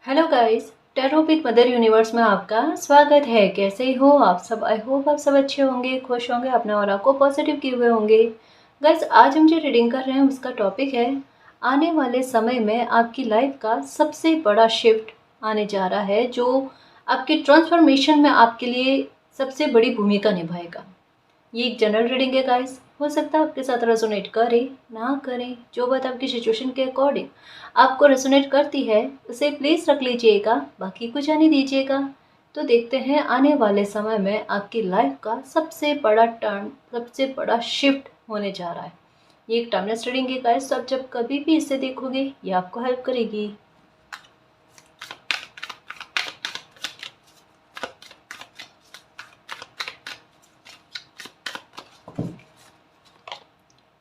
Hello guys, tarot with mother universe में आपका स्वागत है। कैसे हो आप सब? आई होप आप सब अच्छे होंगे, खुश होंगे, अपने ऑरा को पॉजिटिव किए हुए होंगे। गाइस, आज हम जो रीडिंग कर रहे हैं उसका टॉपिक है आने वाले समय में आपकी लाइफ का सबसे बड़ा शिफ्ट आने जा रहा है, जो आपके ट्रांसफॉर्मेशन में आपके लिए सबसे बड़ी भूमिका निभाएगा। ये एक जनरल रीडिंग है गाइस, हो सकता है आपके साथ रेजोनेट करे ना करे। जो बात आपकी सिचुएशन के अकॉर्डिंग आपको रेजोनेट करती है उसे प्लीज़ रख लीजिएगा, बाकी को जाने दीजिएगा। तो देखते हैं आने वाले समय में आपकी लाइफ का सबसे बड़ा टर्न, सबसे बड़ा शिफ्ट होने जा रहा है। ये एक टाइमलेस रीडिंग है गाइस, तो आप जब कभी भी इसे देखोगे ये आपको हेल्प करेगी।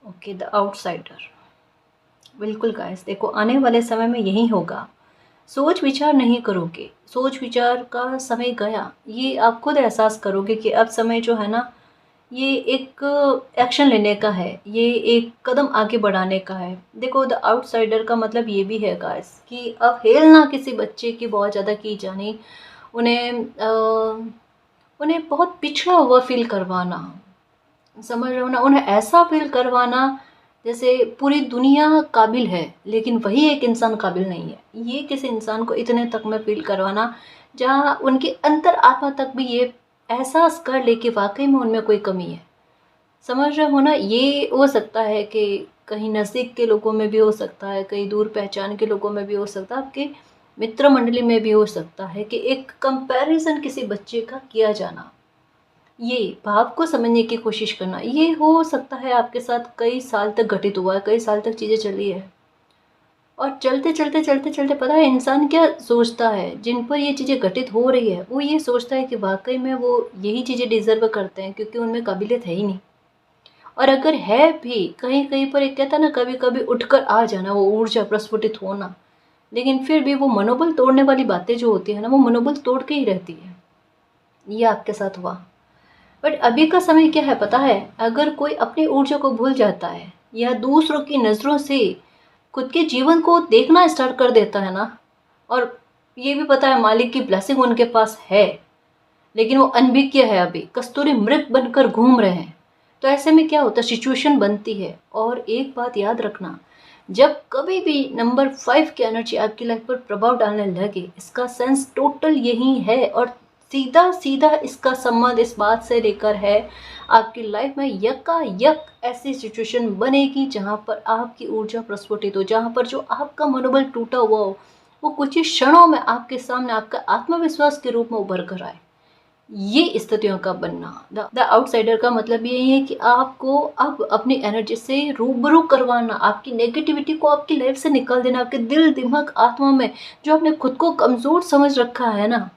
Okay, the outsider. बिल्कुल गाइस, देखो आने वाले समय में यही होगा। सोच विचार नहीं करोगे, सोच विचार का समय गया, ये आप खुद एहसास करोगे कि अब समय जो है ना, ये एक एक्शन लेने का है, ये एक कदम आगे बढ़ाने का है। देखो द आउटसाइडर का मतलब ये भी है गाइस कि अवहेलना किसी बच्चे की बहुत ज़्यादा की जानी, उन्हें उन्हें बहुत पिछड़ा हुआ फील करवाना, समझ रहे हो ना, उन्हें ऐसा फील करवाना जैसे पूरी दुनिया काबिल है लेकिन वही एक इंसान काबिल नहीं है। ये किसी इंसान को इतने तक में फील करवाना जहाँ उनकी अंतर आत्मा तक भी ये एहसास कर ले कि वाकई में उनमें कोई कमी है। समझ रहे हो ना, ये हो सकता है कि कहीं नज़दीक के लोगों में भी हो सकता है, कहीं दूर पहचान के लोगों में भी हो सकता है, आपके मित्र मंडली में भी हो सकता है कि एक कंपैरिजन किसी बच्चे का किया जाना। ये भाव को समझने की कोशिश करना, ये हो सकता है आपके साथ कई साल तक घटित हुआ है, कई साल तक चीज़ें चली है। और चलते चलते चलते चलते पता है इंसान क्या सोचता है, जिन पर ये चीज़ें घटित हो रही है वो ये सोचता है कि वाकई में वो यही चीज़ें डिजर्व करते हैं, क्योंकि उनमें काबिलियत है ही नहीं। और अगर है भी कहीं कहीं पर, एक कहता है ना, कभी कभी उठकर आ जाना, वो ऊर्जा प्रस्फुटित होना, लेकिन फिर भी वो मनोबल तोड़ने वाली बातें जो होती है ना, वो मनोबल तोड़ के ही रहती है। ये आपके साथ हुआ। बट अभी का समय क्या है पता है, अगर कोई अपनी ऊर्जा को भूल जाता है या दूसरों की नज़रों से खुद के जीवन को देखना स्टार्ट कर देता है ना, और ये भी पता है मालिक की ब्लेसिंग उनके पास है, लेकिन वो अनभिज्ञ है, अभी कस्तूरी मृत बनकर घूम रहे हैं, तो ऐसे में क्या होता है, सिचुएशन बनती है। और एक बात याद रखना, जब कभी भी नंबर 5 की एनर्जी आपकी लाइफ पर प्रभाव डालने लगे, इसका सेंस टोटल यही है। और सीधा सीधा इसका संबंध इस बात से लेकर है, आपकी लाइफ में यकायक ऐसी सिचुएशन बनेगी जहाँ पर आपकी ऊर्जा प्रस्फुटित हो, जहाँ पर जो आपका मनोबल टूटा हुआ हो वो कुछ ही क्षणों में आपके सामने आपका आत्मविश्वास के रूप में उभर कर आए। ये स्थितियों का बनना, द आउटसाइडर का मतलब ये है कि आपको अब अपनी एनर्जी से रूबरू करवाना, आपकी नेगेटिविटी को आपकी लाइफ से निकाल देना, आपके दिल दिमाग आत्मा में जो आपने खुद को कमज़ोर समझ रखा है ना,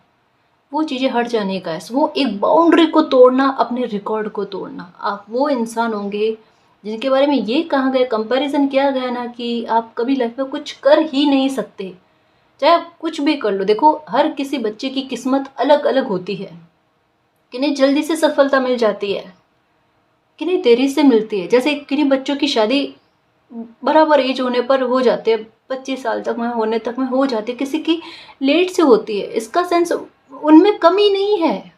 वो चीज़ें हट जाने का है। वो एक बाउंड्री को तोड़ना, अपने रिकॉर्ड को तोड़ना। आप वो इंसान होंगे जिनके बारे में ये कहा गया, कंपैरिजन किया गया ना, कि आप कभी लाइफ में कुछ कर ही नहीं सकते, चाहे आप कुछ भी कर लो। देखो हर किसी बच्चे की किस्मत अलग अलग होती है, किन्हें जल्दी से सफलता मिल जाती है, किन्हें देरी से मिलती है। जैसे किन्हीं बच्चों की शादी बराबर एज होने पर हो जाती है, 25 साल तक में होने तक में हो जाती है, किसी की लेट से होती है। इसका सेंस उनमें कमी नहीं है,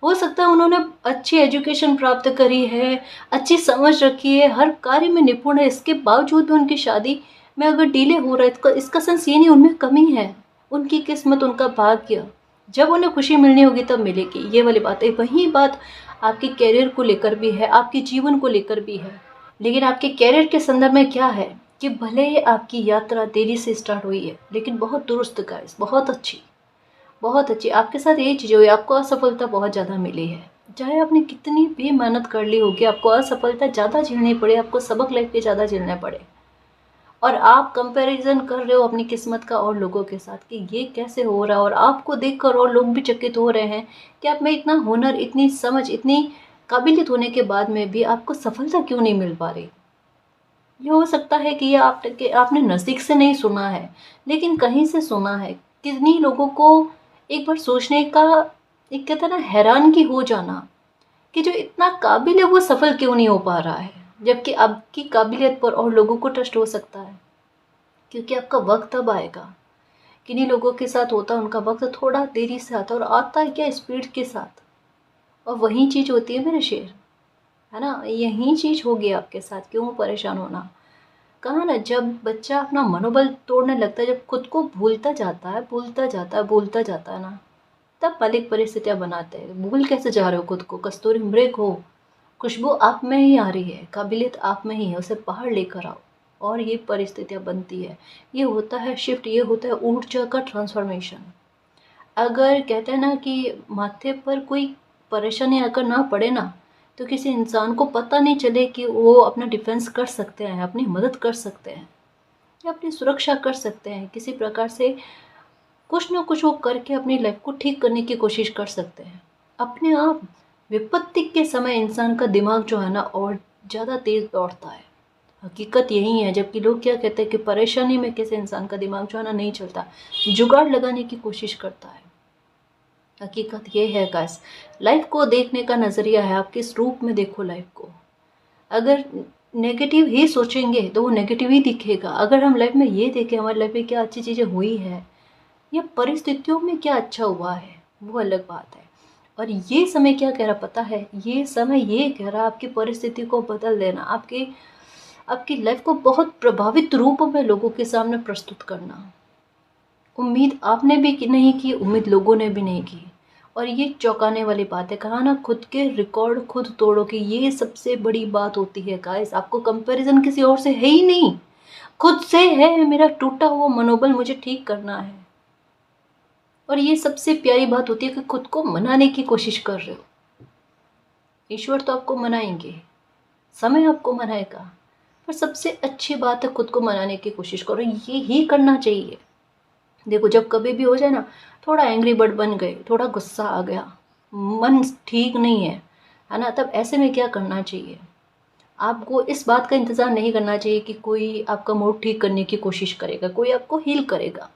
हो सकता है उन्होंने अच्छी एजुकेशन प्राप्त करी है, अच्छी समझ रखी है, हर कार्य में निपुण है, इसके बावजूद भी उनकी शादी में अगर डिले हो रहा है तो इसका सेंस ये नहीं उनमें कमी है। उनकी किस्मत, उनका भाग्य, जब उन्हें खुशी मिलनी होगी तब मिलेगी, ये वाली बात है। वही बात आपके करियर को लेकर भी है, आपके जीवन को लेकर भी है। लेकिन आपके करियर के संदर्भ में क्या है कि भले ही आपकी यात्रा देरी से स्टार्ट हुई है लेकिन बहुत दुरुस्त गाइस, बहुत अच्छी, बहुत अच्छी। आपके साथ ये चीज़ हुई, आपको असफलता बहुत ज़्यादा मिली है, चाहे आपने कितनी भी मेहनत कर ली होगी, आपको असफलता ज़्यादा झेलनी पड़े, आपको सबक लाइफ के ज़्यादा झेलने पड़े। और आप कंपैरिजन कर रहे हो अपनी किस्मत का और लोगों के साथ कि ये कैसे हो रहा है, और आपको देखकर और लोग भी चकित हो रहे हैं कि आप में इतना हुनर, इतनी समझ, इतनी काबिलियत होने के बाद में भी आपको सफलता क्यों नहीं मिल पा रही। ये हो सकता है कि ये आपने नज़दीक से नहीं सुना है लेकिन कहीं से सुना है। कितनी लोगों को एक बार सोचने का, एक कहता है ना, हैरानगी हो जाना कि जो इतना काबिल है वो सफल क्यों नहीं हो पा रहा है, जबकि आपकी काबिलियत पर और लोगों को ट्रस्ट हो सकता है, क्योंकि आपका वक्त तब आएगा। किन्हीं लोगों के साथ होता है उनका वक्त थोड़ा देरी से आता है, और आता है क्या, स्पीड के साथ। और वही चीज़ होती है मेरे शेर, है ना, यही चीज़ होगी आपके साथ, क्यों परेशान होना। कहा ना, जब बच्चा अपना मनोबल तोड़ने लगता है, जब खुद को भूलता जाता है, भूलता जाता है, भूलता जाता है ना, तब मालिक परिस्थितियाँ बनाते हैं। भूल कैसे जा रहे हो खुद को, कस्तूरी मृग हो, खुशबू आप में ही आ रही है, काबिलियत आप में ही है, उसे बाहर लेकर आओ, और ये परिस्थितियाँ बनती है। ये होता है शिफ्ट, ये होता है ऊर्जा का ट्रांसफॉर्मेशन। अगर कहते हैं ना कि माथे पर कोई परेशानी अगर ना पड़े ना, तो किसी इंसान को पता नहीं चले कि वो अपना डिफेंस कर सकते हैं, अपनी मदद कर सकते हैं, या अपनी सुरक्षा कर सकते हैं, किसी प्रकार से कुछ ना कुछ वो करके अपनी लाइफ को ठीक करने की कोशिश कर सकते हैं अपने आप। विपत्ति के समय इंसान का दिमाग जो है ना, और ज़्यादा तेज दौड़ता है, हकीकत यही है। जबकि लोग क्या कहते हैं कि परेशानी में किसी इंसान का दिमाग जो है ना नहीं चलता, जुगाड़ लगाने की कोशिश करता है। हकीकत ये है गाइस, लाइफ को देखने का नज़रिया है, आप किस रूप में देखो लाइफ को। अगर नेगेटिव ही सोचेंगे तो वो नेगेटिव ही दिखेगा। अगर हम लाइफ में ये देखें हमारी लाइफ में क्या अच्छी चीज़ें हुई है, या परिस्थितियों में क्या अच्छा हुआ है, वो अलग बात है। और ये समय क्या कह रहा पता है, ये समय ये कह रहा आपकी परिस्थिति को बदल देना, आपकी आपकी लाइफ को बहुत प्रभावित रूप में लोगों के सामने प्रस्तुत करना। उम्मीद आपने भी नहीं की, उम्मीद लोगों ने भी नहीं की। और ये चौंकाने वाली बात है, कहा ना खुद के रिकॉर्ड खुद तोड़ोगे, ये सबसे बड़ी बात होती है गाइस। आपको कंपैरिजन किसी और से है ही नहीं, खुद से है। मेरा टूटा हुआ मनोबल मुझे ठीक करना है। और ये सबसे प्यारी बात होती है कि खुद को मनाने की कोशिश कर रहे हो। ईश्वर तो आपको मनाएंगे, समय आपको मनाएगा, पर सबसे अच्छी बात है खुद को मनाने की कोशिश करो, ये ही करना चाहिए। देखो, जब कभी भी हो जाए ना, थोड़ा एंग्री बर्ड बन गए, थोड़ा गुस्सा आ गया, मन ठीक नहीं है ना, तब ऐसे में क्या करना चाहिए, आपको इस बात का इंतज़ार नहीं करना चाहिए कि कोई आपका मूड ठीक करने की कोशिश करेगा, कोई आपको हील करेगा।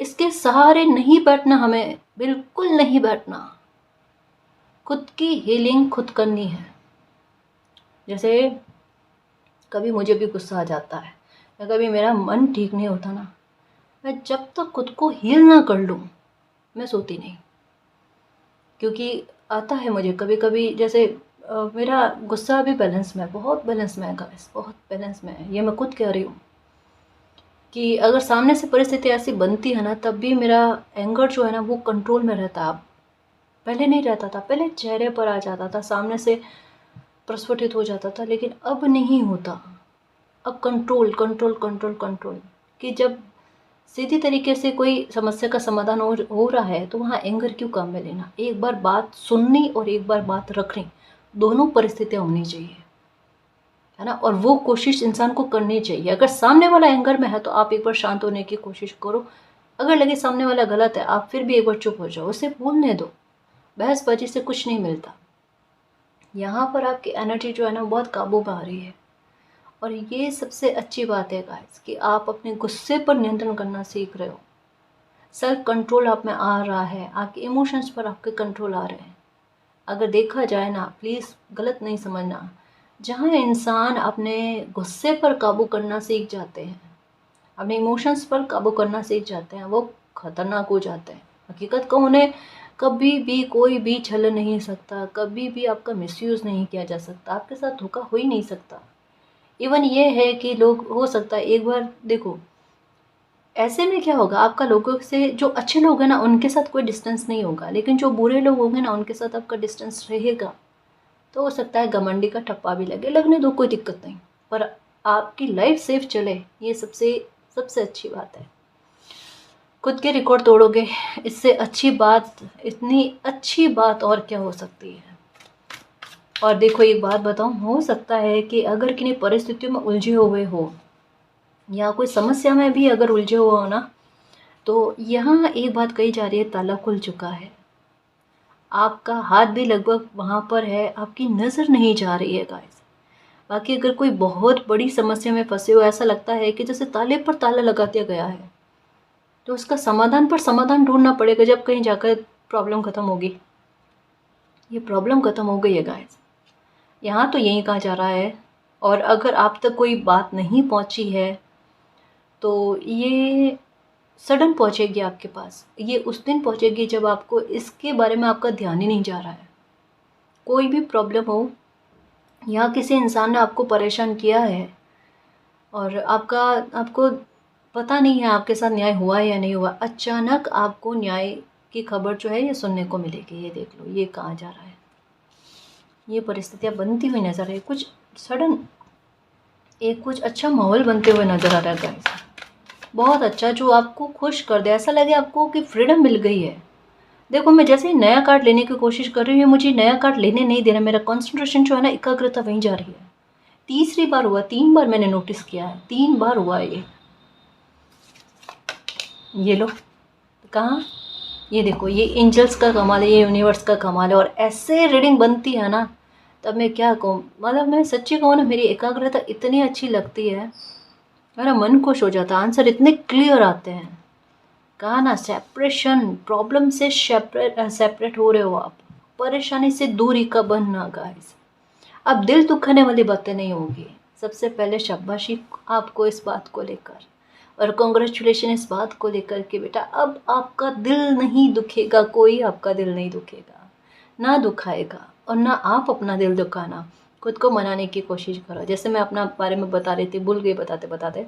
इसके सहारे नहीं बैठना, हमें बिल्कुल नहीं बैठना। खुद की हीलिंग खुद करनी है। जैसे कभी मुझे भी गुस्सा आ जाता है, या कभी मेरा मन ठीक नहीं होता ना, मैं जब तक खुद को हील ना कर लूँ मैं सोती नहीं। क्योंकि आता है मुझे कभी कभी, जैसे मेरा गुस्सा अभी बैलेंस में है, बहुत बैलेंस में है गाइस, बहुत बैलेंस में है, ये मैं खुद कह रही हूँ। कि अगर सामने से परिस्थिति ऐसी बनती है ना, तब भी मेरा एंगर जो है ना वो कंट्रोल में रहता है। अब पहले नहीं रहता था, पहले चेहरे पर आ जाता था, सामने से प्रस्फुटित हो जाता था, लेकिन अब नहीं होता। अब कंट्रोल कंट्रोल कंट्रोल कंट्रोल, कि जब सीधी तरीके से कोई समस्या का समाधान हो रहा है, तो वहाँ एंगर क्यों काम में लेना। एक बार बात सुननी और एक बार बात रखनी, दोनों परिस्थितियाँ होनी चाहिए, है ना। और वो कोशिश इंसान को करनी चाहिए। अगर सामने वाला एंगर में है तो आप एक बार शांत होने की कोशिश करो। अगर लगे सामने वाला गलत है, आप फिर भी एक बार चुप हो जाओ, उसे बोलने दो। बहसबाजी से कुछ नहीं मिलता। यहाँ पर आपकी एनर्जी जो है ना बहुत काबू में आ रही है। और ये सबसे अच्छी बात है गाइस, कि आप अपने गुस्से पर नियंत्रण करना सीख रहे हो। सेल्फ कंट्रोल आप में आ रहा है, आपके इमोशंस पर आपके कंट्रोल आ रहे हैं। अगर देखा जाए ना, प्लीज़ गलत नहीं समझना, जहाँ इंसान अपने गुस्से पर काबू करना सीख जाते हैं, अपने इमोशंस पर काबू करना सीख जाते हैं, वो खतरनाक हो जाते हैं। हकीकत को उन्हें कभी भी कोई भी छल नहीं सकता, कभी भी आपका मिसयूज़ नहीं किया जा सकता, आपके साथ धोखा हो ही नहीं सकता। इवन ये है कि लोग, हो सकता है एक बार देखो, ऐसे में क्या होगा, आपका लोगों से, जो अच्छे लोग हैं ना उनके साथ कोई डिस्टेंस नहीं होगा, लेकिन जो बुरे लोग होंगे ना उनके साथ आपका डिस्टेंस रहेगा। तो हो सकता है घमंडी का ठप्पा भी लगे, लगने दो, कोई दिक्कत नहीं, पर आपकी लाइफ सेफ चले, ये सबसे सबसे अच्छी बात है। खुद के रिकॉर्ड तोड़ोगे, इससे अच्छी बात, इतनी अच्छी बात और क्या हो सकती है। और देखो, एक बात बताऊं, हो सकता है कि अगर किन्हीं परिस्थितियों में उलझे हुए हो, या कोई समस्या में भी अगर उलझे हुए हो ना, तो यहाँ एक बात कही जा रही है, ताला खुल चुका है। आपका हाथ भी लगभग वहाँ पर है, आपकी नज़र नहीं जा रही है गाइस। बाकी अगर कोई बहुत बड़ी समस्या में फंसे हो, ऐसा लगता है कि जैसे ताले पर ताला लगा दिया गया है, तो उसका समाधान पर समाधान ढूंढना पड़ेगा जब कहीं जाकर प्रॉब्लम ख़त्म होगी। ये प्रॉब्लम ख़त्म हो गई है गाइस, यहाँ तो यही कहा जा रहा है। और अगर आप तक कोई बात नहीं पहुँची है, तो ये सडन पहुँचेगी आपके पास। ये उस दिन पहुँचेगी जब आपको इसके बारे में आपका ध्यान ही नहीं जा रहा है। कोई भी प्रॉब्लम हो या किसी इंसान ने आपको परेशान किया है और आपको पता नहीं है आपके साथ न्याय हुआ है या नहीं हुआ, अचानक आपको न्याय की खबर जो है ये सुनने को मिलेगी। ये देख लो, ये कहाँ जा रहा है, ये परिस्थितियाँ बनती हुई नज़र आ रही है। कुछ सडन कुछ अच्छा माहौल बनते हुए नज़र आ रहा है गाइस, बहुत अच्छा, जो आपको खुश कर दे। ऐसा लगे आपको कि फ्रीडम मिल गई है। देखो, मैं जैसे ही नया कार्ड लेने की कोशिश कर रही हूँ, मुझे नया कार्ड लेने नहीं दे रहा। मेरा कंसंट्रेशन जो है ना, एकाग्रता वहीं जा रही है। तीसरी बार हुआ, 3 बार मैंने नोटिस किया है, 3 बार हुआ ये लो कहाँ, ये देखो, ये एंजल्स का कमाल है, ये यूनिवर्स का कमाल है। और ऐसे रीडिंग बनती है ना, तब मैं क्या कहूँ, मतलब मैं सच्ची कहूँ ना, मेरी एकाग्रता इतनी अच्छी लगती है, मेरा मन खुश हो जाता है। आंसर इतने क्लियर आते हैं। कहा ना, सेपरेशन, प्रॉब्लम से सेपरेट हो रहे हो आप, परेशानी से दूरी का बनना गाइस। अब दिल दुखाने वाली बातें नहीं होगी। सबसे पहले शाबाशी आपको इस बात को लेकर, और कॉन्ग्रेचुलेशन इस बात को लेकर कि बेटा अब आपका दिल नहीं दुखेगा, कोई आपका दिल नहीं दुखेगा, ना दुखाएगा। और ना आप अपना दिल दुखाना, खुद को मनाने की कोशिश करो। जैसे मैं अपना बारे में बता रही थी, भूल गई बताते बताते,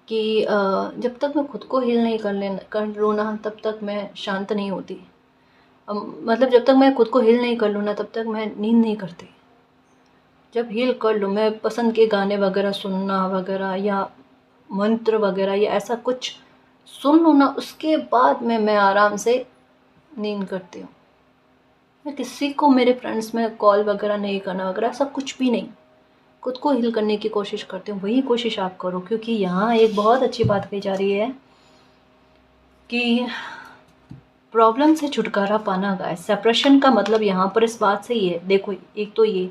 कि जब तक मैं खुद को हील नहीं कर लूँ ना, तब तक मैं शांत नहीं होती। मतलब जब तक मैं खुद को हील नहीं कर लूँ ना, तब तक मैं नींद नहीं करती। जब हील कर लूँ, मैं पसंद के गाने वगैरह सुनना वगैरह, या मंत्र वगैरह, या ऐसा कुछ सुन लूँ ना, उसके बाद मैं आराम से नींद करती हूँ। मैं किसी को, मेरे फ्रेंड्स में कॉल वगैरह नहीं करना वगैरह, ऐसा कुछ भी नहीं। खुद को हील करने की कोशिश करती हूँ। वही कोशिश आप करो, क्योंकि यहाँ एक बहुत अच्छी बात कही जा रही है कि प्रॉब्लम से छुटकारा पाना गाइस। सेपरेशन का मतलब यहाँ पर इस बात से ही है। देखो, एक तो ये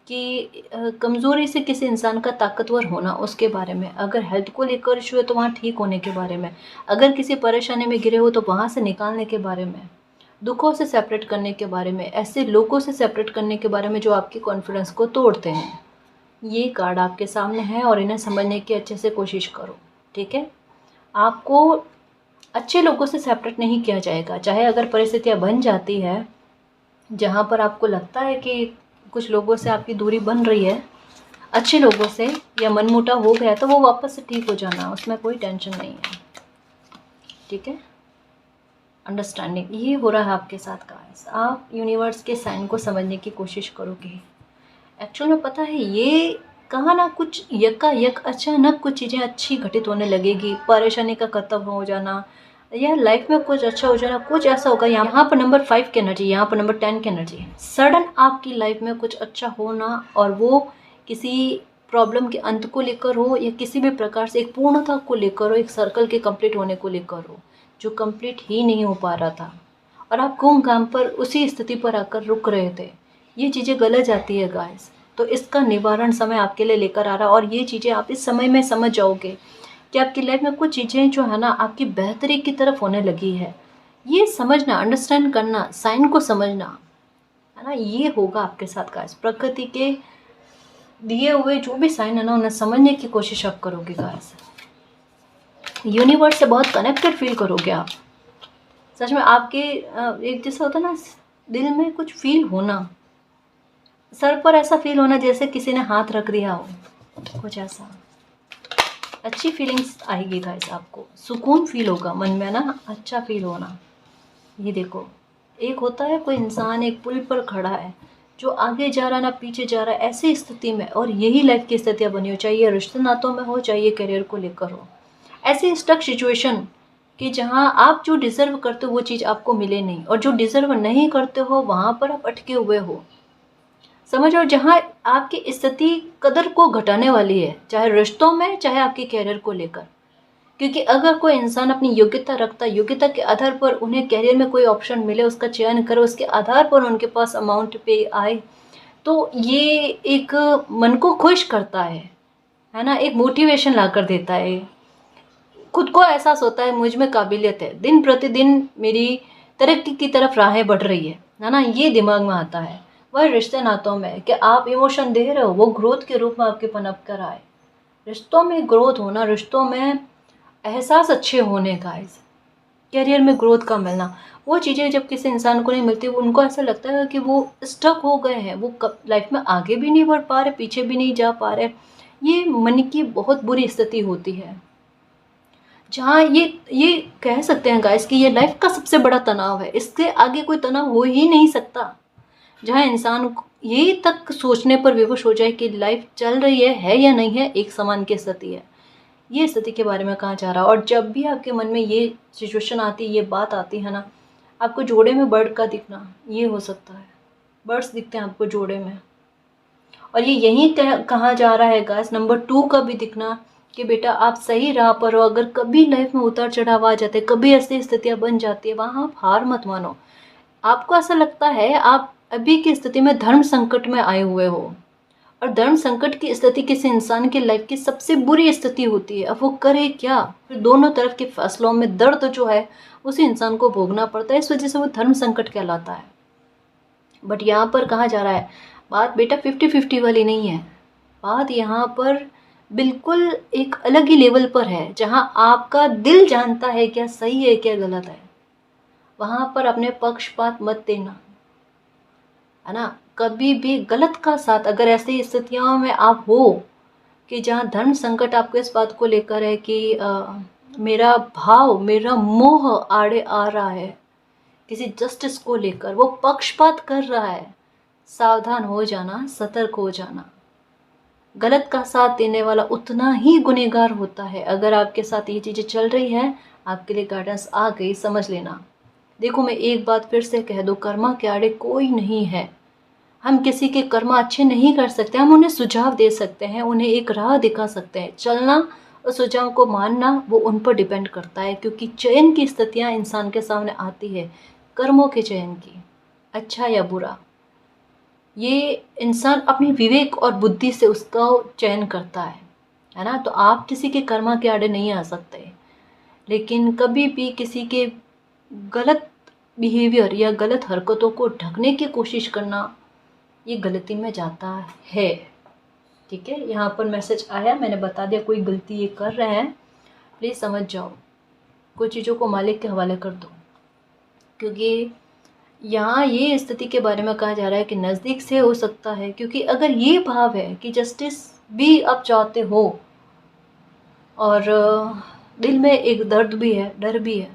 कि कमज़ोरी से किसी इंसान का ताकतवर होना, उसके बारे में। अगर हेल्थ को लेकर इशू है तो वहाँ ठीक होने के बारे में। अगर किसी परेशानी में गिरे हो तो वहाँ से निकालने के बारे में। दुखों से सेपरेट करने के बारे में, ऐसे लोगों से सेपरेट करने के बारे में जो आपके कॉन्फिडेंस को तोड़ते हैं। ये कार्ड आपके सामने है और इन्हें समझने की अच्छे से कोशिश करो, ठीक है। आपको अच्छे लोगों से सेपरेट नहीं किया जाएगा। चाहे अगर परिस्थितियाँ बन जाती है जहाँ पर आपको लगता है कि कुछ लोगों से आपकी दूरी बन रही है, अच्छे लोगों से, या मनमुटाव हो गया, तो वो वापस से ठीक हो जाना, उसमें कोई टेंशन नहीं है, ठीक है। अंडरस्टैंडिंग ये हो रहा है आपके साथ गाइस। आप यूनिवर्स के साइन को समझने की कोशिश करोगे। एक्चुअल में पता है, ये कहा ना, कुछ यकायक अचानक कुछ चीज़ें अच्छी घटित होने लगेगी। परेशानी का खत्म हो जाना, या लाइफ में कुछ अच्छा हो जाना, कुछ ऐसा होगा। यहाँ पर नंबर 5 की एनर्जी, यहाँ पर नंबर 10 की एनर्जी। सडन आपकी लाइफ में कुछ अच्छा होना, और वो किसी प्रॉब्लम के अंत को लेकर हो, या किसी भी प्रकार से एक पूर्णता को लेकर हो, एक सर्कल के कंप्लीट होने को लेकर हो, जो कंप्लीट ही नहीं हो पा रहा था, और आप घूम घाम पर उसी स्थिति पर आकर रुक रहे थे। ये चीज़ें गलत जाती है गाइस। तो इसका निवारण समय आपके लिए लेकर आ रहा है, और ये चीज़ें आप इस समय में समझ जाओगे कि आपकी लाइफ में कुछ चीज़ें जो है ना, आपकी बेहतरी की तरफ होने लगी है। ये समझना, अंडरस्टैंड करना, साइन को समझना, है ना, ये होगा आपके साथ गाइस। प्रकृति के दिए हुए जो भी साइन है ना, उन्हें समझने की कोशिश आप करोगे गाइस। यूनिवर्स से बहुत कनेक्टेड फील करोगे आप। सच में आपके एक जैसा होता है ना, दिल में कुछ फील होना, सर पर ऐसा फील होना जैसे किसी ने हाथ रख दिया हो, कुछ ऐसा। अच्छी फीलिंग्स आएगी गाइस, आपको सुकून फील होगा मन में ना, अच्छा फील होना। ये देखो, एक होता है कोई इंसान एक पुल पर खड़ा है, जो आगे जा रहा है ना पीछे जा रहा है, ऐसी स्थिति में। और यही लाइफ की स्थितियाँ बनी हो, चाहे ये रिश्ते नातों में हो, चाहे ये करियर को लेकर हो। ऐसी स्टक सिचुएशन कि जहाँ आप जो डिज़र्व करते हो वो चीज़ आपको मिले नहीं, और जो डिज़र्व नहीं करते हो वहाँ पर आप अटके हुए हो, समझ। और जहाँ आपकी स्थिति कदर को घटाने वाली है, चाहे रिश्तों में, चाहे आपके कैरियर को लेकर। क्योंकि अगर कोई इंसान अपनी योग्यता रखता है, योग्यता के आधार पर उन्हें कैरियर में कोई ऑप्शन मिले, उसका चयन करे, उसके आधार पर उनके पास अमाउंट पे आए, तो ये एक मन को खुश करता है ना, एक मोटिवेशन ला कर देता है। खुद को एहसास होता है मुझ में काबिलियत है, दिन प्रतिदिन मेरी तरक्की की तरफ राहें बढ़ रही है ना, ये दिमाग में आता है। वह रिश्ते नातों में कि आप इमोशन दे रहे हो, वो ग्रोथ के रूप में आपके पनप कर आए। रिश्तों में ग्रोथ होना, रिश्तों में एहसास अच्छे होने का, करियर में ग्रोथ का मिलना, वो चीज़ें जब किसी इंसान को नहीं मिलती, वो उनको ऐसा लगता है कि वो स्टक हो गए हैं, वो कब लाइफ में आगे भी नहीं बढ़ पा रहे, पीछे भी नहीं जा पा रहे। ये मन की बहुत बुरी स्थिति होती है, जहाँ ये कह सकते हैं गाइस कि ये लाइफ का सबसे बड़ा तनाव है, इससे आगे कोई तनाव हो ही नहीं सकता। जहाँ इंसान ये तक सोचने पर विवश हो जाए कि लाइफ चल रही है या नहीं है, एक समान की स्थिति है, ये स्थिति के बारे में कहा जा रहा है। और जब भी आपके मन में ये सिचुएशन आती है, ये बात आती है ना, आपको जोड़े में बर्ड का दिखना, ये हो सकता है, बर्ड्स दिखते हैं आपको जोड़े में। और ये यही कहा जा रहा है गाइस, नंबर 2 का भी दिखना कि बेटा आप सही राह पर हो। अगर कभी लाइफ में उतार चढ़ाव आ जाते, कभी ऐसी स्थितियाँ बन जाती है, वहाँ आप हार मत मानो। आपको ऐसा लगता है आप अभी की स्थिति में धर्म संकट में आए हुए हो, और धर्म संकट की स्थिति किसी इंसान की लाइफ की सबसे बुरी स्थिति होती है। अब वो करे क्या, फिर दोनों तरफ के फैसलों में दर्द जो है उसी इंसान को भोगना पड़ता है, इस वजह से वो धर्म संकट कहलाता है। बट यहाँ पर कहा जा रहा है, बात बेटा 50-50 वाली नहीं है, बात यहाँ पर बिल्कुल एक अलग ही लेवल पर है, जहाँ आपका दिल जानता है क्या सही है क्या गलत है। वहाँ पर अपने पक्षपात मत देना, है ना। कभी भी गलत का साथ, अगर ऐसी स्थितियों में आप हो कि जहाँ धर्म संकट आपको इस बात को लेकर है कि मेरा भाव, मेरा मोह आड़े आ रहा है, किसी जस्टिस को लेकर वो पक्षपात कर रहा है, सावधान हो जाना, सतर्क हो जाना। गलत का साथ देने वाला उतना ही गुनहगार होता है। अगर आपके साथ ये चीज़ें चल रही है, आपके लिए गाइडेंस आ गई, समझ लेना। देखो मैं एक बात फिर से कह दूँ, कर्मा के आड़े कोई नहीं है। हम किसी के कर्म अच्छे नहीं कर सकते, हम उन्हें सुझाव दे सकते हैं, उन्हें एक राह दिखा सकते हैं। चलना और सुझाव को मानना वो उन पर डिपेंड करता है, क्योंकि चयन की स्थितियाँ इंसान के सामने आती है, कर्मों के चयन की, अच्छा या बुरा। ये इंसान अपनी विवेक और बुद्धि से उसका चयन करता है ना। तो आप किसी के कर्मा के आड़े नहीं आ सकते, लेकिन कभी भी किसी के गलत बिहेवियर या गलत हरकतों को ढकने की कोशिश करना, ये गलती में जाता है। ठीक है, यहाँ पर मैसेज आया, मैंने बता दिया कोई गलती ये कर रहे हैं, प्लीज़ समझ जाओ, कुछ चीज़ों को मालिक के हवाले कर दो। क्योंकि यहाँ ये स्थिति के बारे में कहा जा रहा है कि नज़दीक से हो सकता है, क्योंकि अगर ये भाव है कि जस्टिस भी आप चाहते हो, और दिल में एक दर्द भी है, डर भी है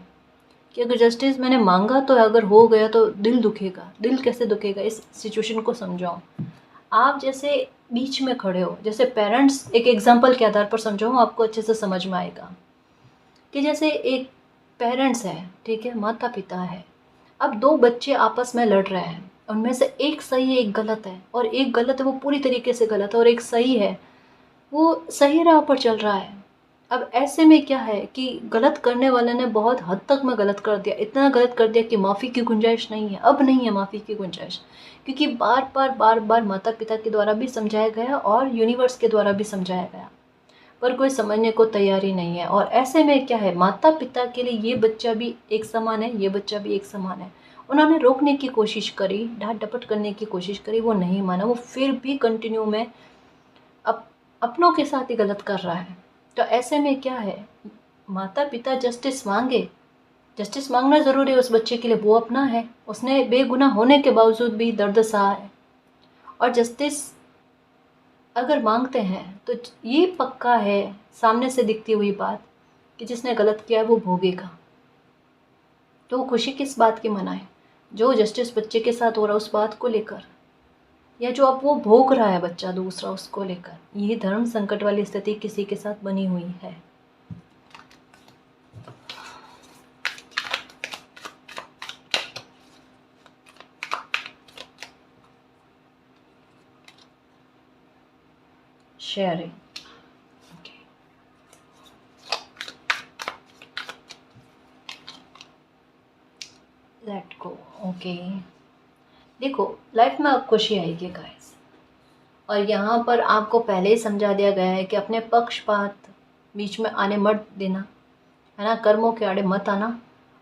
कि अगर जस्टिस मैंने मांगा तो अगर हो गया तो दिल दुखेगा। दिल कैसे दुखेगा, इस सिचुएशन को समझाओ। आप जैसे बीच में खड़े हो, जैसे पेरेंट्स, एक एग्जांपल के आधार पर समझाऊँ, आपको अच्छे से समझ में आएगा कि जैसे एक पेरेंट्स है, ठीक है, माता पिता है। अब 2 बच्चे आपस में लड़ रहे हैं, उनमें से एक सही है, एक गलत है, और एक गलत है वो पूरी तरीके से गलत है, और एक सही है वो सही राह पर चल रहा है। अब ऐसे में क्या है कि गलत करने वाले ने बहुत हद तक में गलत कर दिया, इतना गलत कर दिया कि माफ़ी की गुंजाइश नहीं है, अब नहीं है माफ़ी की गुंजाइश, क्योंकि बार बार माता पिता के द्वारा भी समझाया गया और यूनिवर्स के द्वारा भी समझाया गया, पर कोई समझने को तैयारी नहीं है। और ऐसे में क्या है, माता पिता के लिए ये बच्चा भी एक समान है, ये बच्चा भी एक समान है। उन्होंने रोकने की कोशिश करी, डांट डपट करने की कोशिश करी, वो नहीं माना, वो फिर भी कंटिन्यू में अपनों के साथ ही गलत कर रहा है। तो ऐसे में क्या है, माता पिता जस्टिस मांगे, जस्टिस मांगना ज़रूरी है उस बच्चे के लिए, वो अपना है, उसने बेगुनाह होने के बावजूद भी दर्द सहा है, और जस्टिस अगर मांगते हैं तो ये पक्का है, सामने से दिखती हुई बात, कि जिसने गलत किया है वो भोगेगा। तो वो खुशी किस बात की मनाए, जो जस्टिस बच्चे के साथ हो रहा है उस बात को लेकर, या जो अब वो भोग रहा है बच्चा दूसरा उसको लेकर। ये धर्म संकट वाली स्थिति किसी के साथ बनी हुई है। Sharing, let go. ओके, देखो लाइफ में अब खुशी आएगी गाइस, और यहाँ पर आपको पहले ही समझा दिया गया है कि अपने पक्षपात बीच में आने मत देना, है ना, कर्मों के आड़े मत आना।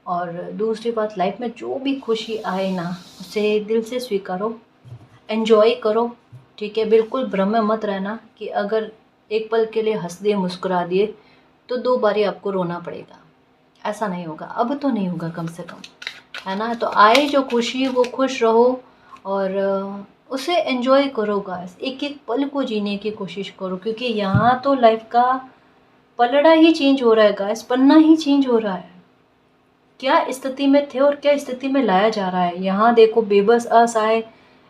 और दूसरी बात, लाइफ में जो भी खुशी आए ना, उसे दिल से स्वीकारो, एंजॉय करो, ठीक है। बिल्कुल भ्रम में मत रहना कि अगर एक पल के लिए हंस दिए, मुस्कुरा दिए, तो 2 बारी आपको रोना पड़ेगा। ऐसा नहीं होगा, अब तो नहीं होगा कम से कम, है ना। तो आए जो खुशी वो खुश रहो और उसे एंजॉय करो गाइस। एक एक पल को जीने की कोशिश करो, क्योंकि यहाँ तो लाइफ का पलड़ा ही चेंज हो रहा है गाइस, पन्ना ही चेंज हो रहा है। क्या स्थिति में थे और क्या स्थिति में लाया जा रहा है। यहाँ देखो बेबस असहाय,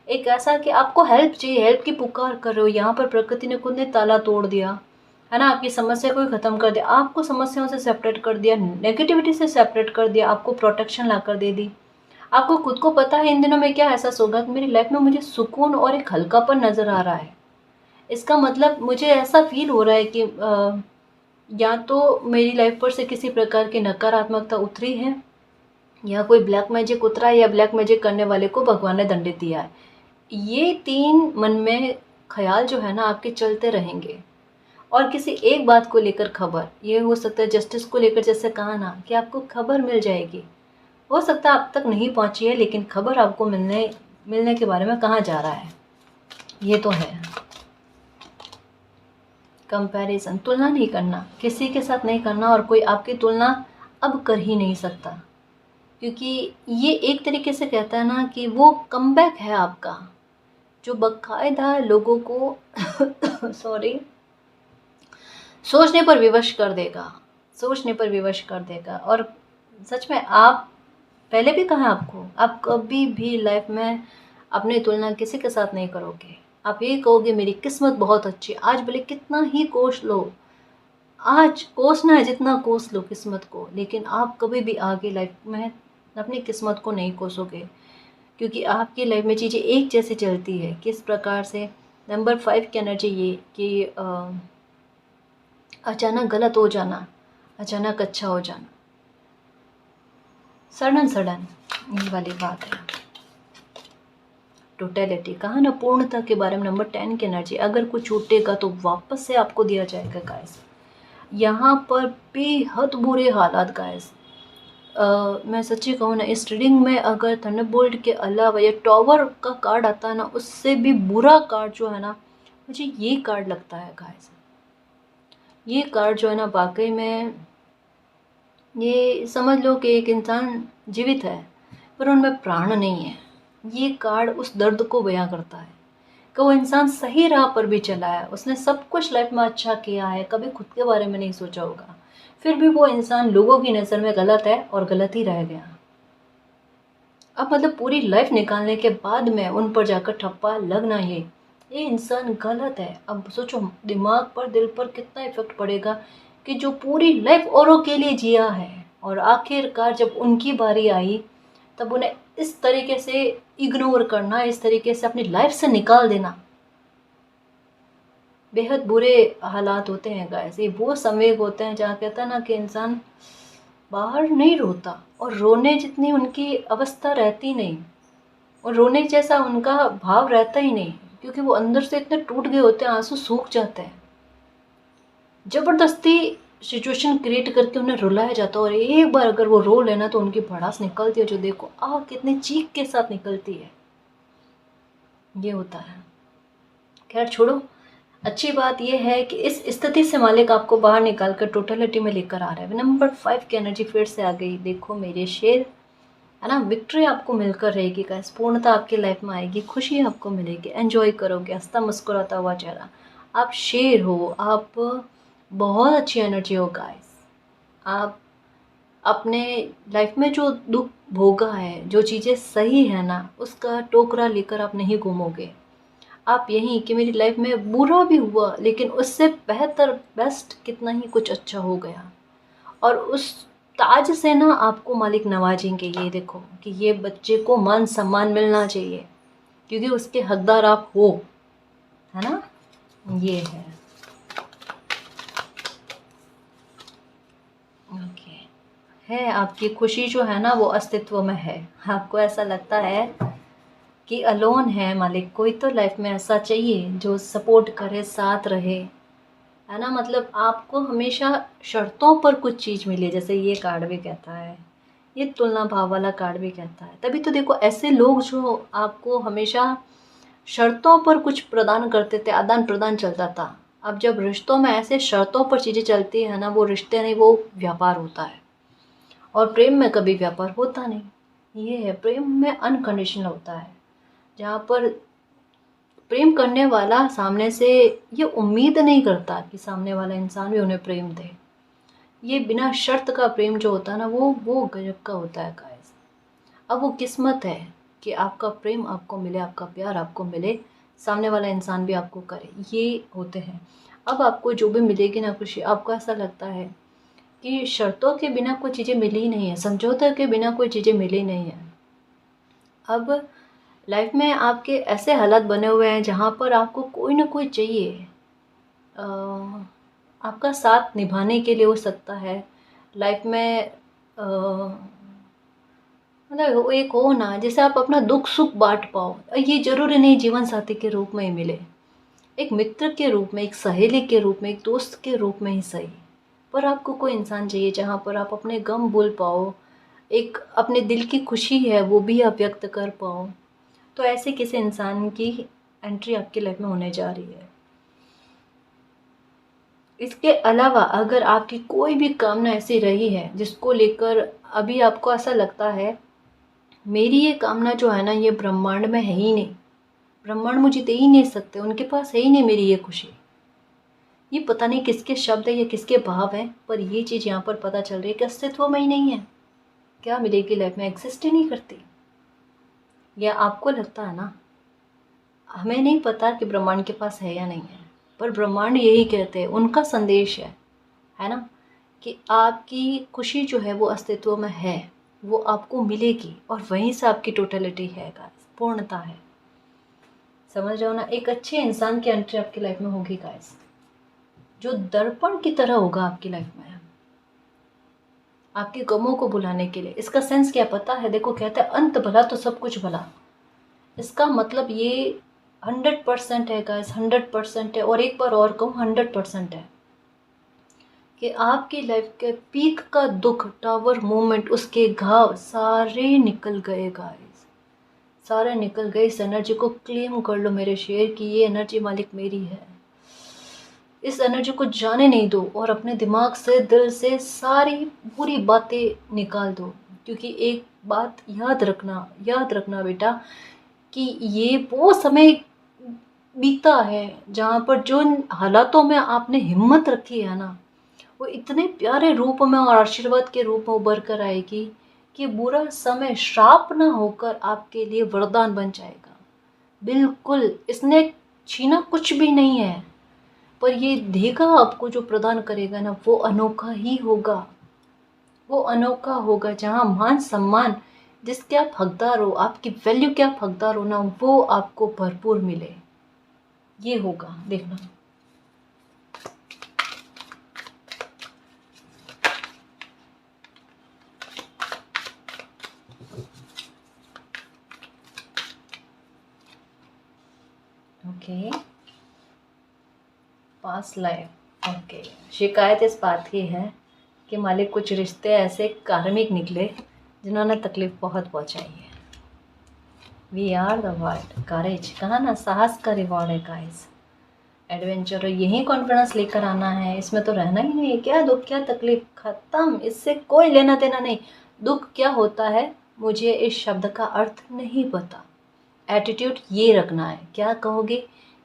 एक ऐसा कि आपको हेल्प चाहिए, हेल्प की पुकार कर रहे हो। यहाँ पर प्रकृति ने खुद ने ताला तोड़ दिया, है ना। आपकी समस्या को ही ख़त्म कर दिया, आपको समस्याओं से सेपरेट कर दिया, नेगेटिविटी से सेपरेट कर दिया, आपको प्रोटेक्शन ला कर दे दी। आपको खुद को पता है इन दिनों में क्या एहसास होगा कि मेरी लाइफ में मुझे सुकून और एक हल्कापन नज़र आ रहा है। इसका मतलब मुझे ऐसा फील हो रहा है कि या तो मेरी लाइफ पर से किसी प्रकार की नकारात्मकता उतरी है, या कोई ब्लैक मैजिक उतरा है, या ब्लैक मैजिक करने वाले को भगवान ने दंडित दिया है। ये 3 मन में ख्याल जो है ना आपके चलते रहेंगे। और किसी एक बात को लेकर खबर, ये हो सकता है जस्टिस को लेकर, जैसे कहा ना कि आपको खबर मिल जाएगी। हो सकता है अब तक नहीं पहुंची है, लेकिन खबर आपको मिलने मिलने के बारे में कहा जा रहा है। ये तो है। कंपैरिजन, तुलना नहीं करना, किसी के साथ नहीं करना, और कोई आपकी तुलना अब कर ही नहीं सकता, क्योंकि ये एक तरीके से कहता है ना कि वो कमबैक है आपका, जो बाकायदा लोगों को सॉरी सोचने पर विवश कर देगा, सोचने पर विवश कर देगा। और सच में आप, पहले भी कहा आपको, आप कभी भी लाइफ में अपनी तुलना किसी के साथ नहीं करोगे। आप ये कहोगे मेरी किस्मत बहुत अच्छी, आज भले कितना ही कोस लो, आज कोसना है जितना कोस लो किस्मत को, लेकिन आप कभी भी आगे लाइफ में अपनी किस्मत को नहीं कोसोगे, क्योंकि आपकी लाइफ में चीज़ें एक जैसे चलती है। किस प्रकार से, नंबर 5 की एनर्जी ये कि अचानक गलत हो जाना, अचानक अच्छा हो जाना, सडन सडन, ये वाली बात है। टोटलिटी, कहा ना पूर्णता के बारे में। नंबर 10 की एनर्जी, अगर कुछ छूटेगा तो वापस से आपको दिया जाएगा गाइस। यहाँ पर बेहद बुरे हालात गाइस। मैं सच्ची कहूँ ना, इस रीडिंग में अगर थंडरबोल्ट के अलावा ये टॉवर का कार्ड आता है ना, उससे भी बुरा कार्ड जो है ना, मुझे ये कार्ड लगता है गाइस। ये कार्ड जो है ना, वाकई में ये समझ लो कि एक इंसान जीवित है पर उनमें प्राण नहीं है। ये कार्ड उस दर्द को बयां करता है कि वो इंसान सही राह पर भी चला है, उसने सब कुछ लाइफ में अच्छा किया है, कभी खुद के बारे में नहीं सोचा होगा, फिर भी वो इंसान लोगों की नज़र में गलत है और गलत ही रह गया। अब मतलब पूरी लाइफ निकालने के बाद में उन पर जाकर ठप्पा लगना, ये इंसान गलत है। अब सोचो दिमाग पर, दिल पर कितना इफेक्ट पड़ेगा कि जो पूरी लाइफ औरों के लिए जिया है, और आखिरकार जब उनकी बारी आई तब उन्हें इस तरीके से इग्नोर करना, इस तरीके से अपनी लाइफ से निकाल देना, बेहद बुरे हालात होते हैं गाइस। ये वो संवेग होते हैं जहाँ कहता है ना कि इंसान बाहर नहीं रोता, और रोने जितनी उनकी अवस्था रहती नहीं, और रोने जैसा उनका भाव रहता ही नहीं, क्योंकि वो अंदर से इतने टूट गए होते हैं, आंसू सूख जाते हैं। जबरदस्ती सिचुएशन क्रिएट करके उन्हें रुलाया जाता है, और एक बार अगर वो रो लेना तो उनकी भड़ास निकलती है, जो देखो कितनी चीख के साथ निकलती है। ये होता है। खैर छोड़ो, अच्छी बात यह है कि इस स्थिति से मालिक आपको बाहर निकाल कर टोटलिटी में लेकर आ रहा है। नंबर 5 की एनर्जी फिर से आ गई। देखो मेरे शेर, है ना, विक्ट्री आपको मिलकर रहेगी गाइस, पूर्णता आपकी लाइफ में आएगी, खुशी आपको मिलेगी, एंजॉय करोगे, हंसता मुस्कुराता हुआ चेहरा। आप शेर हो, आप बहुत अच्छी एनर्जी हो गाइस। आप अपने लाइफ में जो दुख भोगा है, जो चीज़ें सही है ना, उसका टोकरा लेकर आप नहीं घूमोगे। आप यहीं कि मेरी लाइफ में बुरा भी हुआ, लेकिन उससे बेहतर, बेस्ट कितना ही कुछ अच्छा हो गया, और उस ताज से ना आपको मालिक नवाजेंगे। ये देखो कि ये बच्चे को मान सम्मान मिलना चाहिए, क्योंकि उसके हकदार आप हो, है ना। ये ओके है आपकी खुशी जो है ना, वो अस्तित्व में है। आपको ऐसा लगता है कि अलोन है मालिक, कोई तो लाइफ में ऐसा चाहिए जो सपोर्ट करे, साथ रहे, है ना। मतलब आपको हमेशा शर्तों पर कुछ चीज़ मिले, जैसे ये कार्ड भी कहता है, ये तुलना भाव वाला कार्ड भी कहता है। तभी तो देखो ऐसे लोग जो आपको हमेशा शर्तों पर कुछ प्रदान करते थे, आदान प्रदान चलता था, अब जब रिश्तों में ऐसे शर्तों पर चीज़ें चलती है ना, वो रिश्ते नहीं, वो व्यापार होता है। और प्रेम में कभी व्यापार होता नहीं। ये है, प्रेम में अनकंडीशनल होता है, जहाँ पर प्रेम करने वाला सामने से ये उम्मीद नहीं करता कि सामने वाला इंसान भी उन्हें प्रेम दे। ये बिना शर्त का प्रेम जो होता है ना, वो गजब का होता है गाइस। अब वो किस्मत है कि आपका प्रेम आपको मिले, आपका प्यार आपको मिले, सामने वाला इंसान भी आपको करे, ये होते हैं। अब आपको जो भी मिलेगी ना खुशी, आपको ऐसा लगता है कि शर्तों के बिना कोई चीज़ें मिली ही नहीं है, समझौते के बिना कोई चीज़ें मिली नहीं है। अब लाइफ में आपके ऐसे हालात बने हुए हैं जहाँ पर आपको कोई ना कोई चाहिए, अ, आपका साथ निभाने के लिए हो सकता है लाइफ में। मतलब वो एक हो ना, जैसे आप अपना दुख सुख बांट पाओ। ये जरूरी नहीं जीवन साथी के रूप में ही मिले, एक मित्र के रूप में, एक सहेली के रूप में, एक दोस्त के रूप में ही सही, पर आपको कोई इंसान चाहिए जहाँ पर आप अपने गम भूल पाओ, एक अपने दिल की खुशी है वो भी आप व्यक्त कर पाओ। तो ऐसे किसी इंसान की एंट्री आपकी लाइफ में होने जा रही है। इसके अलावा अगर आपकी कोई भी कामना ऐसी रही है जिसको लेकर अभी आपको ऐसा लगता है मेरी ये कामना जो है ना, ये ब्रह्मांड में है ही नहीं, ब्रह्मांड मुझे दे ही नहीं सकते, उनके पास है ही नहीं मेरी ये खुशी। ये पता नहीं किसके शब्द है या किसके भाव है, पर ये चीज़ यहाँ पर पता चल रही है कि अस्तित्व में ही नहीं है। क्या मिलेगी लाइफ में, एग्जिस्ट ही नहीं करती। या आपको लगता है ना, हमें नहीं पता कि ब्रह्मांड के पास है या नहीं है, पर ब्रह्मांड यही कहते हैं, उनका संदेश है ना, कि आपकी खुशी जो है वो अस्तित्व में है, वो आपको मिलेगी और वहीं से आपकी टोटलिटी है गाइस, पूर्णता है। समझ रहे हो ना, एक अच्छे इंसान की एंट्री आपकी लाइफ में होगी गाइस, जो दर्पण की तरह होगा आपकी लाइफ में, आपके गमों को भुलाने के लिए। इसका सेंस क्या पता है, देखो कहते हैं अंत भला तो सब कुछ भला। इसका मतलब ये 100% है गाइस, 100% है, और एक बार और कहूँ 100% है कि आपकी लाइफ के पीक का दुख, टावर मोमेंट, उसके घाव सारे निकल गए गाइस, सारे निकल गए। इस एनर्जी को क्लेम कर लो मेरे शेर की, ये एनर्जी मालिक मेरी है। इस एनर्जी को जाने नहीं दो और अपने दिमाग से, दिल से सारी बुरी बातें निकाल दो। क्योंकि एक बात याद रखना बेटा, कि ये वो समय बीता है जहाँ पर जो हालातों में आपने हिम्मत रखी है ना, वो इतने प्यारे रूप में और आशीर्वाद के रूप में उभर कर आएगी कि बुरा समय श्राप ना होकर आपके लिए वरदान बन जाएगा। बिल्कुल, इसने छीना कुछ भी नहीं है, पर ये देगा आपको, जो प्रदान करेगा ना वो अनोखा ही होगा। वो अनोखा होगा जहाँ मान सम्मान, जिसके आप हकदार हो, आपकी वैल्यू के आप हकदार हो ना, वो आपको भरपूर मिले। ये होगा, देखना। Okay, past life. ओके, शिकायत इस बात की है कि मालिक कुछ रिश्ते ऐसे कार्मिक निकले जिन्होंने तकलीफ बहुत पहुंचाई है। वी आर द वर्ल्ड, करेज, कहा ना, साहस का रिवॉर्ड है गाइस। एडवेंचर, यही कॉन्फिडेंस लेकर आना है, इसमें तो रहना ही नहीं है। क्या दुख, क्या तकलीफ, खत्म, इससे कोई लेना देना नहीं। दुख क्या होता है मुझे इस शब्द का अर्थ नहीं पता, एटीट्यूड ये रखना है। क्या कहोगे,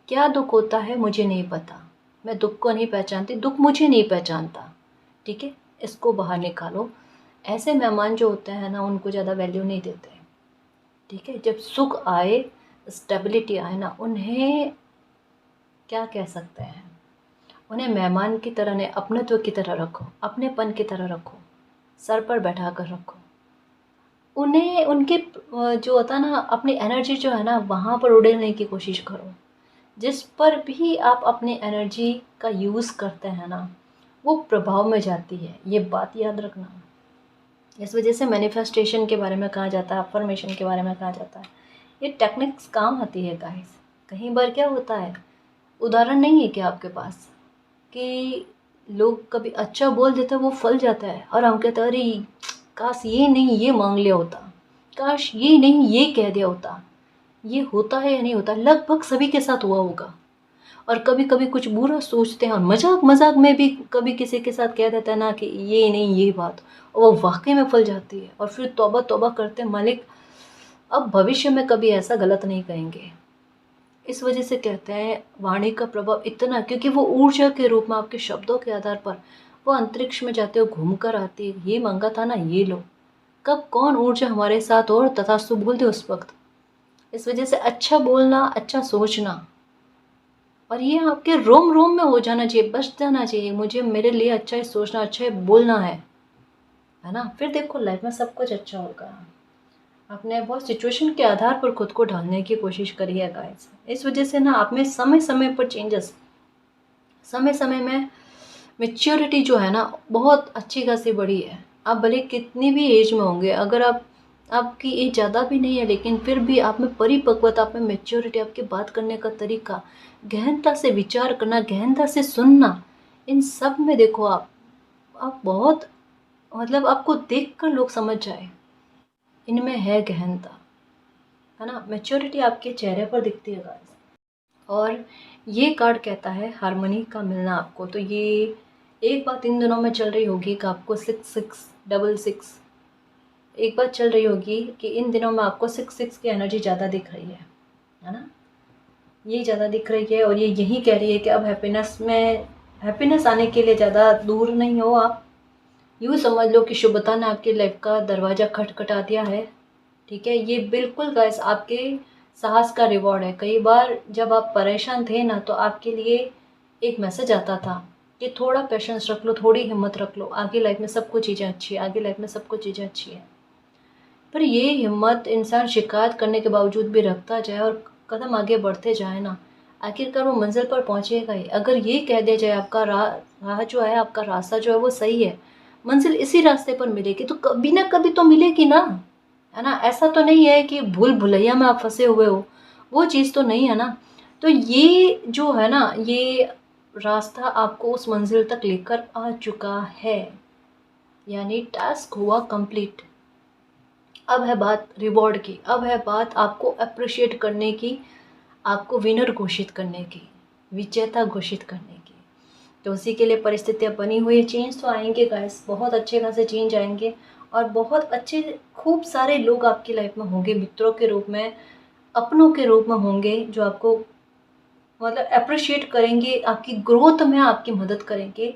क्या दुख होता है मुझे नहीं पता, मैं दुख को नहीं पहचानती, दुख मुझे नहीं पहचानता। ठीक है, इसको बाहर निकालो। ऐसे मेहमान जो होते हैं ना, उनको ज़्यादा वैल्यू नहीं देते। ठीक है, जब सुख आए, स्टेबिलिटी आए ना, उन्हें क्या कह सकते हैं, उन्हें मेहमान की तरह नहीं, अपनत्व की तरह रखो, अपनेपन की तरह रखो, सर पर बैठा कर रखो उन्हें। उनके जो होता है ना, अपनी एनर्जी जो है ना, वहाँ पर उड़ेलने की कोशिश करो। जिस पर भी आप अपनी एनर्जी का यूज़ करते हैं ना, वो प्रभाव में जाती है, ये बात याद रखना। इस वजह से मैनिफेस्टेशन के बारे में कहा जाता है, अफर्मेशन के बारे में कहा जाता है, ये टेक्निक्स काम आती है गाइस। कई बार क्या होता है, उदाहरण नहीं है क्या आपके पास, कि लोग कभी अच्छा बोल देते हैं, वो फल जाता है, और हम कहते हैं अरे काश ये नहीं ये मांग लिया होता, काश ये नहीं ये कह दिया होता। ये होता है या नहीं होता, लगभग सभी के साथ हुआ होगा। और कभी कभी कुछ बुरा सोचते हैं और मजाक मजाक में भी कभी किसी के साथ कह देता है ना कि ये नहीं ये बात, और वो वाकई में फल जाती है और फिर तौबा तौबा करते हैं, मालिक अब भविष्य में कभी ऐसा गलत नहीं कहेंगे। इस वजह से कहते हैं वाणी का प्रभाव इतना, क्योंकि वो ऊर्जा के रूप में आपके शब्दों के आधार पर वो अंतरिक्ष में जाते हुए घूम कर आती है, ये मांगा था ना ये लो। कब कौन ऊर्जा हमारे साथ और तथास्तु बोल दे उस वक्त। इस वजह से अच्छा बोलना, अच्छा सोचना, और ये आपके रोम रोम में हो जाना चाहिए, बस जाना चाहिए, मुझे मेरे लिए अच्छा ही सोचना, अच्छा ही बोलना है ना। फिर देखो लाइफ में सब कुछ अच्छा होगा। आपने बहुत सिचुएशन के आधार पर खुद को ढालने की कोशिश करी है गाइस। इस वजह से ना आप में समय समय पर चेंजेस, समय समय में मेच्योरिटी जो है ना बहुत अच्छी खासी बढ़ी है। आप भले कितनी भी एज में होंगे, अगर आपकी एज ज़्यादा भी नहीं है, लेकिन फिर भी आप में परिपक्वता, आप में मेच्योरिटी, आपके बात करने का तरीका, गहनता से विचार करना, गहनता से सुनना, इन सब में देखो आप बहुत, मतलब आपको देख कर लोग समझ जाए इनमें है गहनता, है ना। मैच्योरिटी आपके चेहरे पर दिखती है गाइस। और ये कार्ड कहता है हारमोनी का मिलना आपको। तो ये एक बात इन दिनों में चल रही होगी कि आपको 6666 एक बात चल रही होगी कि इन दिनों में आपको 66 की एनर्जी ज़्यादा दिख रही है ना। ये ज़्यादा दिख रही है और ये यही कह रही है कि अब हैप्पीनेस आने के लिए ज़्यादा दूर नहीं हो आप। यूँ समझ लो कि शुभता ने आपकी लाइफ का दरवाज़ा खटखटा दिया है। ठीक है, ये बिल्कुल गाइस आपके साहस का रिवॉर्ड है। कई बार जब आप परेशान थे ना, तो आपके लिए एक मैसेज आता था कि थोड़ा पेशेंस रख लो, थोड़ी हिम्मत रख लो, आगे लाइफ में सब कुछ चीज़ें अच्छी है, आगे लाइफ में सब कुछ चीज़ें अच्छी है। पर ये हिम्मत इंसान शिकायत करने के बावजूद भी रखता जाए और कदम आगे बढ़ते जाए ना, आखिरकार वो मंजिल पर पहुँचेगा ही। अगर ये कह दिया जाए आपका राह जो है, आपका रास्ता जो है वो सही है, मंजिल इसी रास्ते पर मिलेगी, तो कभी ना कभी तो मिलेगी ना, है ना। ऐसा तो नहीं है कि भूल भुलैया में आप फंसे हुए हो, वो चीज़ तो नहीं है ना। तो ये जो है ना, ये रास्ता आपको उस मंजिल तक लेकर आ चुका है, यानी टास्क हुआ कंप्लीट। अब है बात रिवॉर्ड की, अब है बात आपको अप्रिशिएट करने की, आपको विनर घोषित करने की, विजेता घोषित करने की। तो उसी के लिए परिस्थितियाँ बनी हुई है। चेंज तो आएंगे गाइस, बहुत अच्छे खासे चेंज आएंगे और बहुत अच्छे खूब सारे लोग आपकी लाइफ में होंगे, मित्रों के रूप में, अपनों के रूप में होंगे, जो आपको मतलब अप्रिशिएट करेंगे, आपकी ग्रोथ में आपकी मदद करेंगे।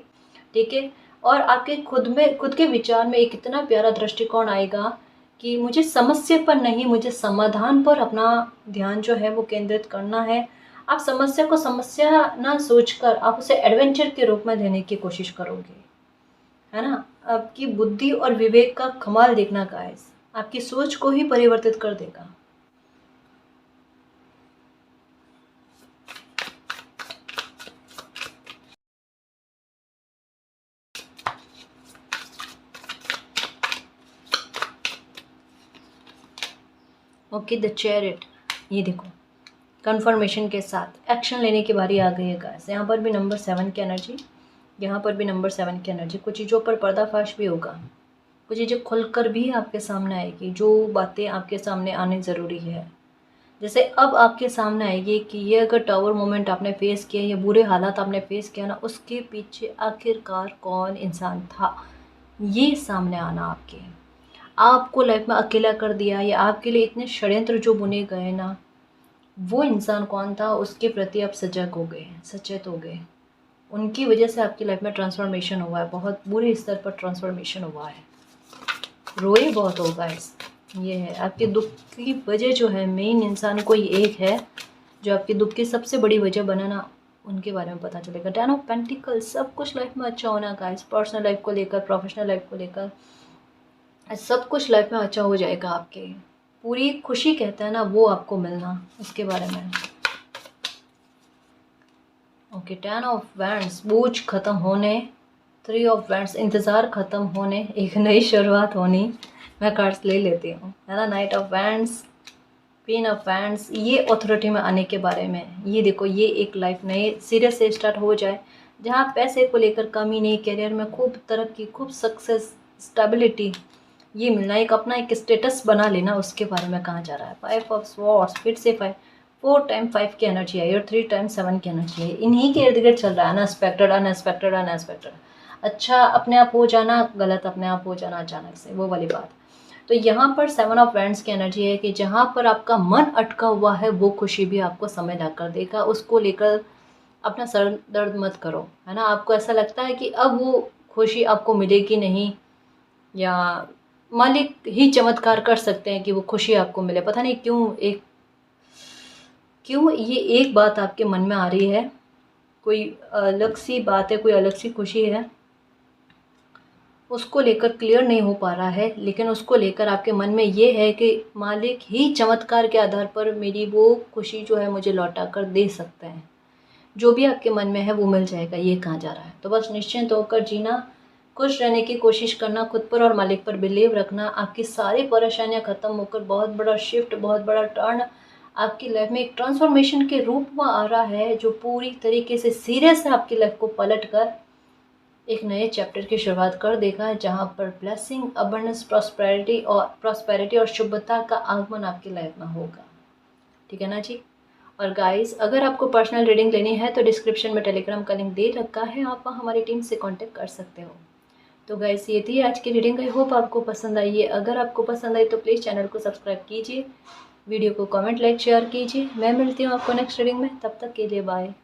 ठीक है, और आपके खुद के विचार में एक इतना प्यारा दृष्टिकोण आएगा कि मुझे समस्या पर नहीं, मुझे समाधान पर अपना ध्यान जो है वो केंद्रित करना है। आप समस्या को समस्या ना सोचकर आप उसे एडवेंचर के रूप में लेने की कोशिश करोगे, है ना। आपकी बुद्धि और विवेक का कमाल देखना गाइस, आपकी सोच को ही परिवर्तित कर देगा। ओके, द चैरिट, ये देखो कन्फर्मेशन के साथ एक्शन लेने की बारी आ गई है गाइस। यहाँ पर भी नंबर 7 की एनर्जी, यहाँ पर भी नंबर 7 की एनर्जी। कुछ चीज़ों पर पर्दाफाश भी होगा, कुछ चीज़ें खुलकर भी आपके सामने आएगी, जो बातें आपके सामने आनी ज़रूरी है। जैसे अब आपके सामने आएगी कि ये अगर टावर मोमेंट आपने फेस किया, ये बुरे हालात आपने फेस किया ना, उसके पीछे आखिरकार कौन इंसान था, ये सामने आना आपको लाइफ में अकेला कर दिया, या आपके लिए इतने षड्यंत्र जो बुने गए ना, वो इंसान कौन था, उसके प्रति आप सजग हो गए, सचेत हो गए। उनकी वजह से आपकी लाइफ में ट्रांसफॉर्मेशन हुआ है, बहुत बुरे स्तर पर ट्रांसफॉर्मेशन हुआ है। रोए बहुत होगा इस, ये है आपके दुख की वजह जो है, मेन इंसान कोई एक है जो आपके दुख की सबसे बड़ी वजह बनाना, उनके बारे में पता चलेगा। 10 ऑफ पेंटिकल्स, सब कुछ लाइफ में अच्छा होना गाइस, पर्सनल लाइफ को लेकर, प्रोफेशनल लाइफ को लेकर, सब कुछ लाइफ में अच्छा हो जाएगा। आपके पूरी खुशी कहते हैं ना, वो आपको मिलना, उसके बारे में। ओके, 10 ऑफ वैंड्स, बोझ खत्म होने, 3 ऑफ वैंड्स, इंतज़ार ख़त्म होने, एक नई शुरुआत होनी। मैं कार्ड्स ले लेती हूँ, है ना। Night of wands, queen of wands, ये अथॉरिटी में आने के बारे में। ये देखो, ये एक लाइफ नए सिरे से स्टार्ट हो जाए, जहाँ पैसे को लेकर कमी नहीं, करियर में खूब तरक्की, खूब सक्सेस, स्टेबिलिटी, ये मिलना, एक अपना एक स्टेटस बना लेना, उसके बारे में कहा जा रहा है। 5 ऑफ स्वॉर्ड्स, फिर से 5, 4 टाइम 5 की एनर्जी आई और 3 टाइम 7 की एनर्जी आई। इन्हीं के इर्द गिर्द चल रहा है अनएक्सपेक्टेड अनएक्सपेक्टेड अनएक्सपेक्टेड। अच्छा अपने आप हो जाना, गलत अपने आप हो जाना अचानक से, वो वाली बात। तो यहाँ पर 7 ऑफ वैंड्स की एनर्जी है कि जहाँ पर आपका मन अटका हुआ है वो खुशी भी आपको समय ला कर देगा। उसको लेकर अपना सर दर्द मत करो, है ना। आपको ऐसा लगता है कि अब वो खुशी आपको मिलेगी नहीं, या मालिक ही चमत्कार कर सकते हैं कि वो खुशी आपको मिले। पता नहीं क्यों ये एक बात आपके मन में आ रही है, कोई अलग सी बात है, कोई अलग सी खुशी है, उसको लेकर क्लियर नहीं हो पा रहा है। लेकिन उसको लेकर आपके मन में ये है कि मालिक ही चमत्कार के आधार पर मेरी वो खुशी जो है मुझे लौटा कर दे सकते हैं। जो भी आपके मन में है वो मिल जाएगा, ये कहा जा रहा है। तो बस निश्चिंत होकर जीना, खुश रहने की कोशिश करना, खुद पर और मालिक पर बिलीव रखना। आपकी सारी परेशानियां खत्म होकर बहुत बड़ा शिफ्ट, बहुत बड़ा टर्न आपकी लाइफ में एक ट्रांसफॉर्मेशन के रूप में आ रहा है, जो पूरी तरीके से सिरे से आपकी लाइफ को पलट कर एक नए चैप्टर की शुरुआत कर देगा, जहां पर ब्लेसिंग, अबंडेंस, प्रॉस्पेरिटी और शुभता का आगमन आपकी लाइफ में होगा। ठीक है ना जी। और गाइस, अगर आपको पर्सनल रीडिंग लेनी है तो डिस्क्रिप्शन में टेलीग्राम का लिंक दे रखा है, आप वहाँ हमारी टीम से कांटेक्ट कर सकते हो। तो गाइस, ये थी आज की रीडिंग। आई होप आपको पसंद आई है। अगर आपको पसंद आई तो प्लीज़ चैनल को सब्सक्राइब कीजिए, वीडियो को कमेंट, लाइक, शेयर कीजिए। मैं मिलती हूँ आपको नेक्स्ट रीडिंग में, तब तक के लिए बाय।